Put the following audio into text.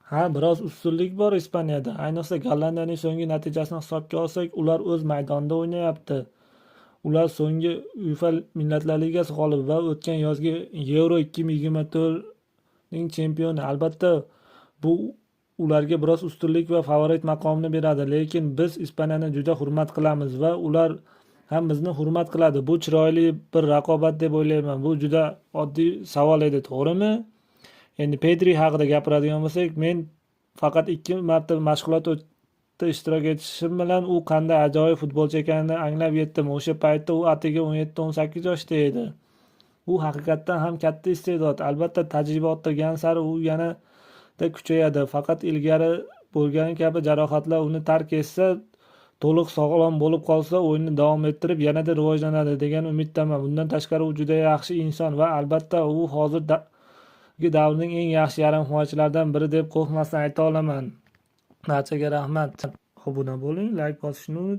Ha, biroz ustunlik bor Ispaniyada. Ayniqsa Gollandiyaning so'nggi natijasini hisobga olsak, ular o'z maydonida o'ynayapti. Ular so'nggi UEFA Millatlar Ligasi g'olibi va o'tgan yozgi Euro 2024ning chempioni. Albatta, bu ularga biroz ustunlik va favorit maqomini beradi, lekin biz Ispaniyani juda hurmat qilamiz va ular ham bizni hurmat qiladi. Bu chiroyli bir raqobat deb o'ylayman. Bu juda oddiy savol edi, to'g'rimi? Endi Pedri haqida gapiradigan bo'lsak, men faqat 2 marta mashg'ulotda ishtirok etishim bilan u qanday ajoyib futbolchi ekanini anglab yetdim. O'sha paytda u atigi 17-18 yoshda edi. U haqiqatdan ham katta iste'dod. Albatta, tajriba orttirgani sari u yanada kuchayadi. Faqat ilgari bo'lgani kabi jarohatlar uni tark etsa, to'liq sog'lom bo'lib qolsa, o'yinni davom ettirib yanada rivojlanadi degan umiddaman. Bundan tashqari u juda yaxshi inson va albatta u hozir davrning eng yaxshi yarim himoyachilaridan biri deb qo'rqmasdan ayta olaman. Barchaga rahmat. Obuna bo'ling, layk bosishni unutmang.